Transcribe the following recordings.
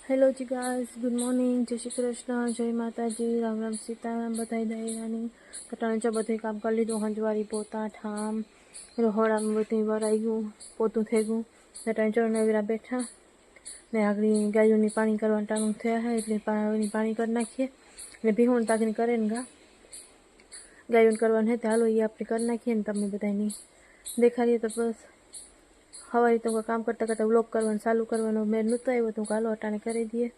Hello जी guys, good morning, जय श्री कृष्ण, जय माता जी, राम राम सीताराम, बधाई दहेरानी। कटाने जो બધું કામ કરી લીધું, હંજવારી પોતા ઠામ રહોડામાં બધું વરાઈ ગયું, પોતું થઈ ગયું. કટાને જો નવીરા બેઠા ને આગળ ગાયોની પાણી કરવાનું ટાણું થયા છે એટલે પાણી કરી નાખીએ ને ભીહુણ તાગની કરે ને ગાયોને કરવાનું હે તો હાલો એ આપણે કરી નાખીએ ને તમને બધાની દેખાડીએ. તો બસ હવારે તો કામ કરતાં કરતાં વ્લોગ કરવાનું ચાલુ કરવાનો મેં નહોતો આવ્યો તો હાલો અટાણે કરી દઈએ.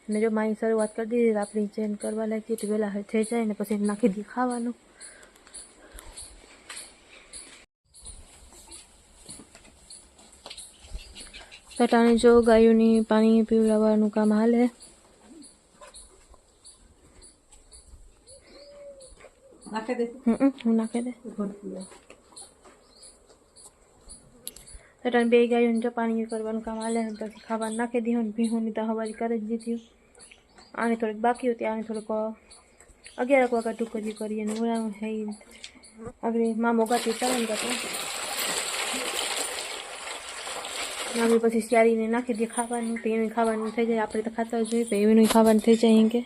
અને જો મારી શરૂઆત કરી દીધી તો આપણી ચેન કરવા લાગીએ તો વહેલા થઈ જાય ને પછી નાખી દઈએ ખાવાનું. અટાણે જો ગાયોની પાણી પીવડાવવાનું કામ હાલે. હું નાખી દે. અટાણે બે ગાયોને જો પાણી કરવાનું કામ હાલે ને પછી ખાવાનું નાખી દીધું ને ભીહોની તો હવારી કરી જ દીધી. આને થોડીક બાકી હતી, આને થોડુંક 11 વાગ્યા ટૂંકજી કરીએ ને ઉડાવું હે આગળ મામો ગાતી ચાલે ગાતો આગળ પછી સ્યારીને નાખી દઈએ ખાવાનું તો એનું ખાવાનું થઈ જાય. આપણે તો ખાતા જ જોઈએ તો એનું ખાવાનું થઈ જાય. એમ કે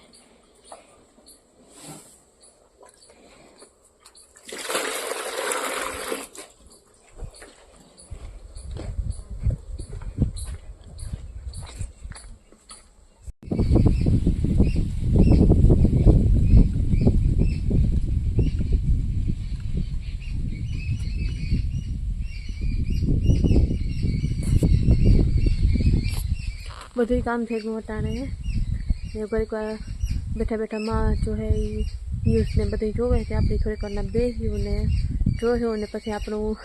બધું કામ થઈ ગયું અટાણે ને ઘડીક વાર બેઠા બેઠા માં જો હે એ ન્યૂઝ ને બધું જોવે છે. આપણે થોડીક વારના બેસ્યું ને જોયું ને પછી આપણું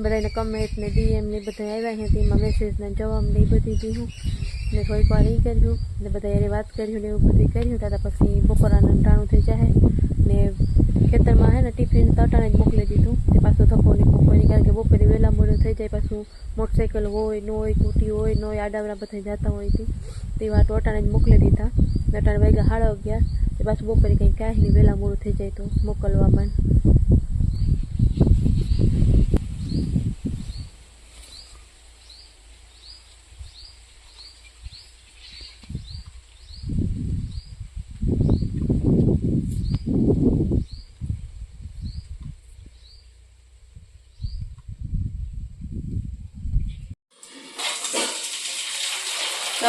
બધાને કમેન્ટ ને ડીએમ ને બધા આવ્યા છે તેમાં મેસેજ ને જવાબ ને એ બધી દીધું ને થોડીક વાર એ કર્યું ને બધા એને વાત કર્યું ને એવું બધું કર્યું. ત્યાર પછી બપોરાનું ટાણું થઈ જાય ને ખેતરમાં હે ને ટિફિન તો અટાણે જ મોકલી દીધું તે પાછું ધક્કો નહીં મૂકવાની કારણ કે બપોરે વહેલા મોડું થઈ જાય. પાછું મોટરસાઇકલ હોય ન હોય, સ્કૂટી હોય ન હોય, આડાવડા બધા જતા હોય તે વાત અટાણે જ મોકલી દીધા. અટાણે વાગ્યા 11:30 તે પાછું બપોરે કંઈ કાંઈ નહીં વહેલા મોડું થઈ જાય તો મોકલવામાં.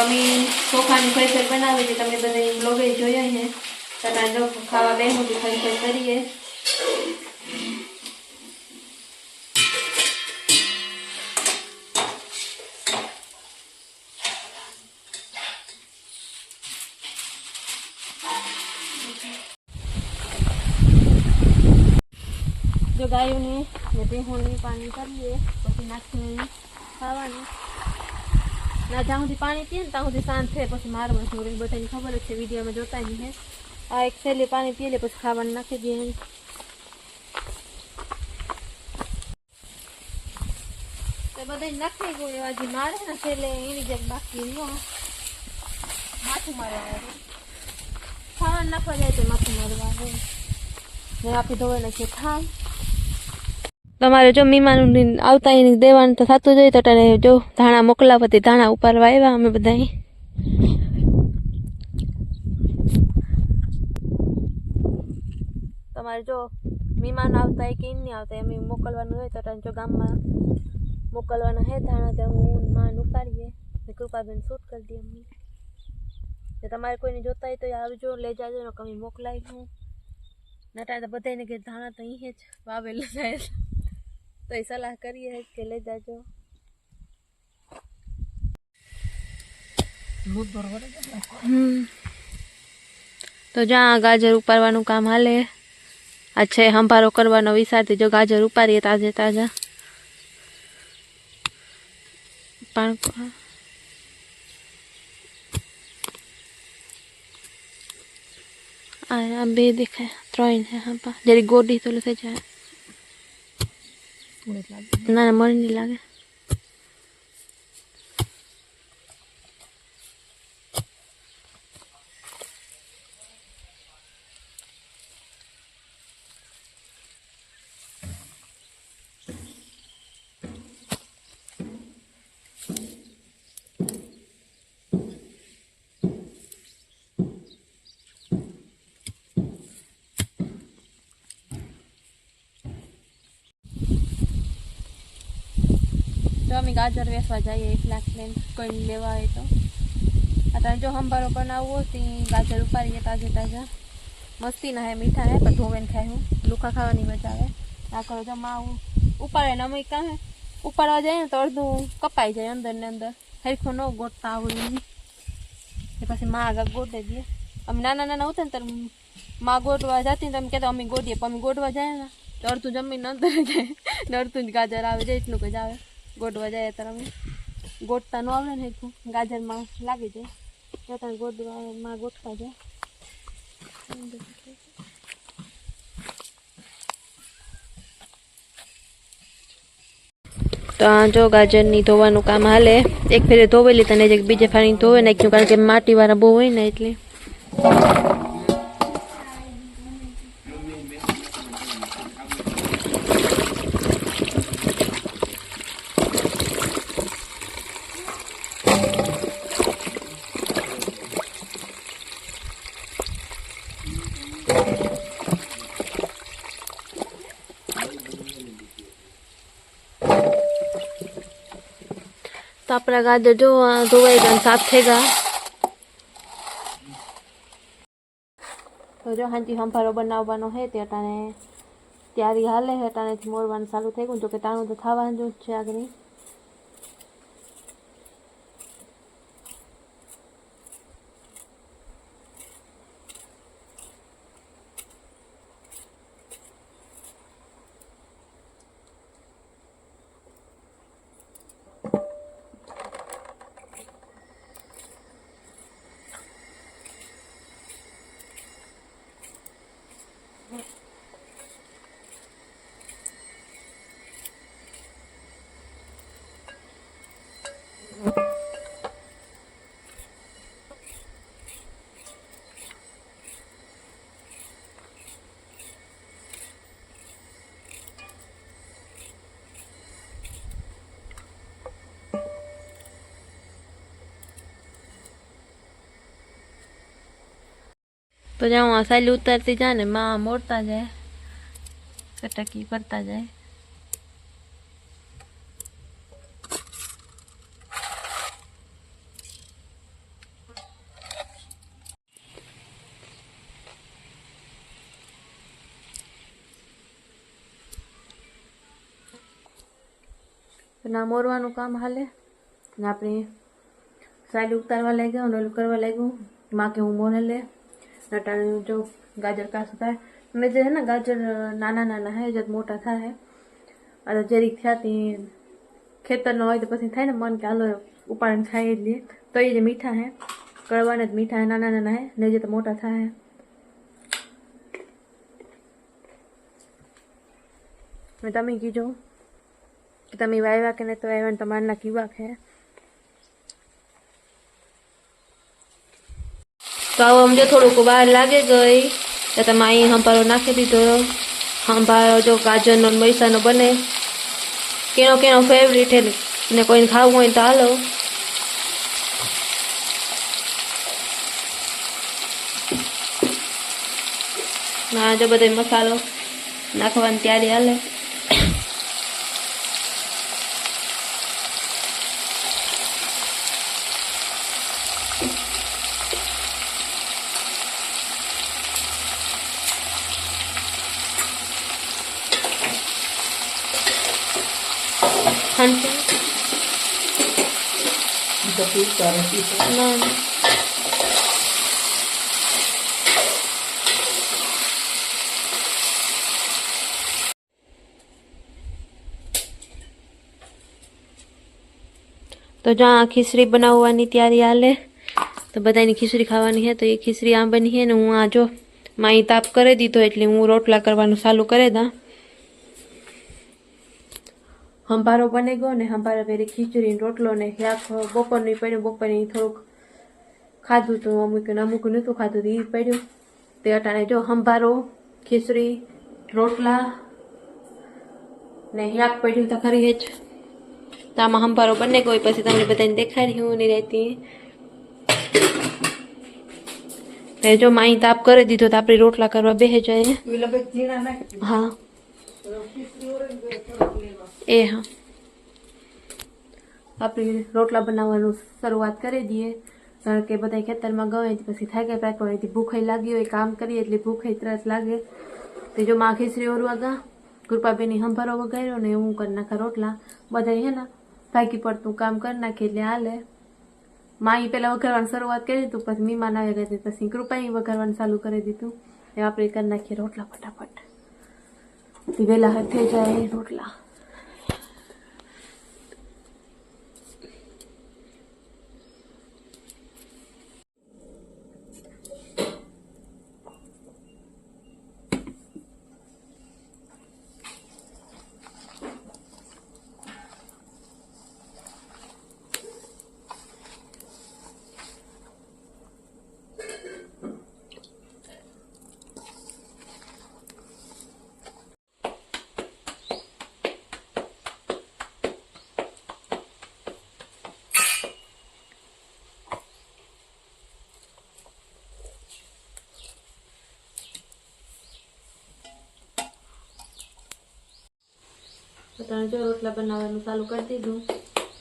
અમે ચોખાની ખરેખર બનાવી હતી, તમે બધા બ્લોગે જોયા ને. તને જો ખાવા બેઠું તો ખરેખર કરીએ. જો ગાયોને ને ભેહોને પાણી કરીએ પછી નાખીને ખાવાનું. ના જ્યાં સુધી પાણી પીએ ને ત્યાં સુધી શાંત થાય. પછી મારવા જોડે બધાની ખબર જ છે, વિડીયોમાં જોતા જ હે. આ એક થેલી પાણી પી લે પછી ખાવાનું નાખી દઈએ. તો બધા નાખી ગયું એવા જે મારે ને છેલ્લે એની જેમ બાકી ન માથું મારવા આવે. ખાવાનું નાખવા જાય તો માથું મારવા આવે ને આપી ધોવે નાખીએ ખામ. તમારે જો મીમાનું આવતા એને દેવાનું તો થતું જોઈએ. તો જો ધાણા મોકલાવતી ધાણા ઉપાડવા આવ્યા અમે બધા. તમારે જો મીમાન આવતા હોય કે નહીં આવતા અમે મોકલવાનું હોય તો જો ગામમાં મોકલવાના હે ધાણા તો હું માન ઉપાડીએ કૃપાબેન શૂટ કરી દઈએ અમને. તમારે કોઈને જોતા હોય તો આવજો, લઈ જાજો ને કમી મોકલાવીશું. નટા તો બધાને કે ધાણા તો અહીં જ વાવેલું થાય તો એ સલાહ કરીએ કે લઈ જાજો. તો જ્યાં ગાજર ઉપાડવાનું કામ હાલે. આ છે સંભારો કરવાનો વિચારથી જો ગાજર ઉપાડીએ તાજે તાજા. આ બે દેખાય 3 છે હા જરી ગોડી તો થઈ જાય. ના ના મને નહીં લાગે. જો અમે ગાજર વેચવા જઈએ 1 લાખ લઈને કોઈ લેવા હોય તો અત્યારે જો હંભારો બનાવવો તે ગાજર ઉપાડીએ તાજા મસ્તી ના હે મીઠા હે પણ ધોવે ને ખાય હું લુખા ખાવાની મજા આવે આ કરો જો માં ઉપાડે ને અમે કાં હે ઉપાડવા જાય ને તો અડધું કપાઈ જાય અંદર ને અંદર હરખું ન ગોટતા આવડ્યું એ પછી માં આગળ ગોટે દે અમે નાના હોતા ને ત્યારે માં ગોટવા જતી ને તમે કહેતા અમે ગોટીએ પણ અમે ગોટવા જાય ને તો અડધું જમીન અંદર જાય ને અડધું જ ગાજર આવે જાય એટલું જ આવે ગોટવા જાય ત્યારે અમે ગોટતા ન આવડે ને હરખું ગાજરમાં લાગી જાય ત્યાં ગોટવા માં ગોઠવા જાય તો આ જો ગાજરની ધોવાનું કામ હાલે એક ફેરે ધોવેલી તને એક બીજે ફાણી ધોવે નાખ્યું કારણ કે માટીવાળા બહુ હોય ને એટલે तो अपना गाजर जो धोएगा साफ थेगा तो जो हाँ जी हंभारो बनावવાનો है ते अटाणे तैयारी हाले है अटाणेथी मोरवानुं चालू थई गयुं जो के टाणुं तो थवानुं ज छे आगळी तो जाऊँ आसाली उतरती जाए ने माँ मोड़ता जाए कटकी करता जाए ना मोरवानुं काम हाले ने आपणे साली उतारवा लई गयो ने करवा लई गयो माँ के हूँ मोरे ले अटाणे जो गाजर कासू थाय मैं जे है ना गाजर नाना नाना है जब मोटा था है अरे जरीक थया ती खेतर न होय तो पछी थाय ने मन के हालो उपाड़ीने खाई लीए तो ये जे मीठा है कड़वा ने मीठा है नाना नाना है ने जे तो मोटा था है मैं तमे कीजो कि तमे वाव्या के ने तो वाव्या ने तमारा ना कीवा है तो अब हम जो थोड़ा बार लागे गई तो तब अँ हंभारो नाखी दीधो हंभारो जो गाजर नो मरीसा नो बने केनो केनो फेवरेट है ने कोई खावू हो तो हालो ना जो बधो मसालो नाखवानी तैयारी हाले No. तो जहाँ खीचड़ी बनावવાની तैयारी हाले तो बधानी खीचड़ी खावानी है तो ये खीचड़ी आ बनी है ने हूँ आ जो माई ताप करे दी तो एटले हूँ रोटला करवानुं चालू करे दा हंभारो बने गयो ने हंभारा भेरी खीचड़ी रोटलो ने शाक बपोरनी पड्यो बपोरनी थोड़ुंक खाधुं तो अमुक नतुं खाधुं तो ई पड्यो ते अटाणे जो हंभारो खीचड़ी रोटला ने शाक पड्युं तो खरी हेज तो आमां हंभारो बने गयो पछी तमने बधाने देखाड़ी हूँ नहीं रहती ते जो माई ताप करे दीधो तो आपणे रोटला करवा बेही जाए हाँ ए हाँ આપણે રોટલા બનાવવાનું શરૂઆત કરી દઈએ, કારણ કે બધા ખેતરમાં ગમે પછી થાકે પાક હોય ભૂખે લાગી હોય, કામ કરીએ એટલે ભૂખે ત્રાસ લાગે. તો જો માં ખીચડી ઓરવા ગા, કૃપાબેની હંભારો વગાડ્યો ને હું કરી નાખા રોટલા. બધા હે ને થાકી પડતું કામ કરી નાખી એટલે હાલે. માં પેલા વઘારવાની શરૂઆત કરી દીધું, પછી મીમાન આવી ગઈ પછી કૃપાએ વઘારવાનું ચાલુ કરી દીધું. એ આપણે કરી નાખીએ રોટલા ફટાફટ, વહેલા થઈ જાય રોટલા. અત્યારે જો રોટલા બનાવવાનું ચાલુ કરી દીધું,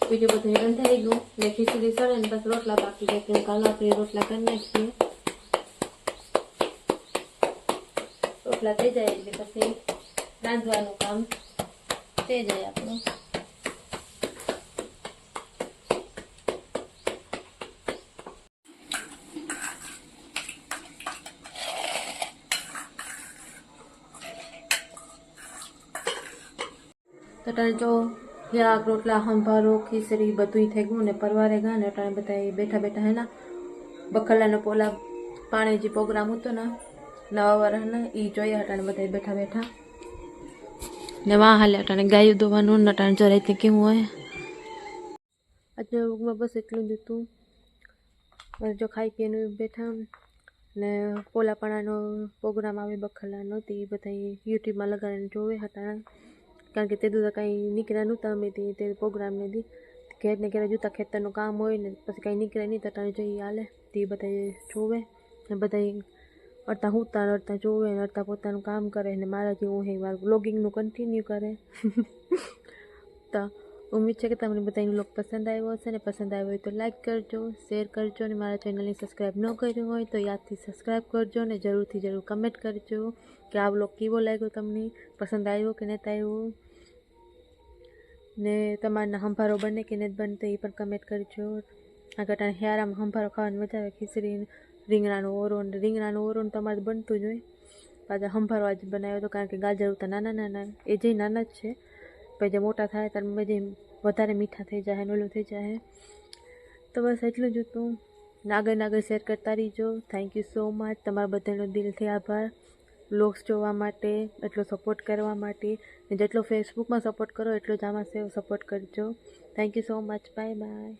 બીજું બધું રંધાઈ ગયું ને ખીચડી સળે ને પછી રોટલા બાકી જાય તો કાલે આપણે રોટલા કરી નાખીએ. રોટલા થઈ જાય એટલે પછી રાંધવાનું કામ થઈ જાય આપણું. અટાણે જો શાક રોટલા સંભારો ખીચડી બધું થઈ ગયું ને પરવારે ગયા ને અટાણે બધા બેઠા બેઠા હે ને બખલાનો પોલા પાણી જે પ્રોગ્રામ હતો ને નવા વર્ષને એ જોઈએ. અટાણે બધા બેઠા બેઠા ને વાં હાલે અટાણે ગાયું દોવાનું ને અટાણે જરાય કેવું હોય. આજના બસ એટલું જ હતું. જો ખાઈ પીને બેઠા ને પોલાપાણાનો પ્રોગ્રામ આવે બખલાનો તે બધા યુટ્યુબમાં લગાડીને જોવે હતા, કારણ કે તે દૂધ કાંઈ નીકળ્યા નહોતા અમે તે પ્રોગ્રામને દી ઘેર ને ઘેર જોતા ખેતરનું કામ હોય ને પછી કાંઈ નીકળે નહીં તટાણે જઈએ હાલે તે બધા જોવે ને બધા અડતા હુંતા અડતા જોવે ને અડતા પોતાનું કામ કરે ને મારા જેવું હે મારું બ્લોગિંગનું કન્ટિન્યુ કરે. તો ઉમ્મીદ છે કે તમને બધાનો બ્લોગ પસંદ આવ્યો હશે ને પસંદ આવ્યો હોય તો લાઈક કરજો, શેર કરજો ને મારા ચેનલને સબસ્ક્રાઈબ ન કર્યું હોય તો યાદથી સબસ્ક્રાઈબ કરજો ને જરૂરથી જરૂર કમેન્ટ કરજો કે આ બ્લોગ કેવો લાગ્યો, તમને પસંદ આવ્યો કે નથી આવ્યો ને તમારના સંભારો બને કે નથી બનતો એ પણ કમેન્ટ કરજો. આગળ હિયારામાં સંભારો ખાવાની મજા આવે, ખીચડી રીંગણાનો ઓરો તમારે બનતું જ હોય. પાછા સંભારો આજે બનાવ્યો હતો કારણ કે ગાજર તો નાના નાના એ જે નાના જ છે, પછી જે મોટા થાય ત્યારે જે વધારે મીઠા થઈ જાય ઓલું થઈ જાય. તો બસ એટલું જ હતું. આગળ શેર કરતા રહીજો. થેન્ક યુ સો મચ, તમારા બધાનો દિલથી આભાર બ્લોગ્સ જોવા માટે, એટલો સપોર્ટ કરવા માટે. જેટલો ફેસબુકમાં સપોર્ટ કરો એટલો જ આમાં સપોર્ટ કરજો. Thank you so much, bye bye.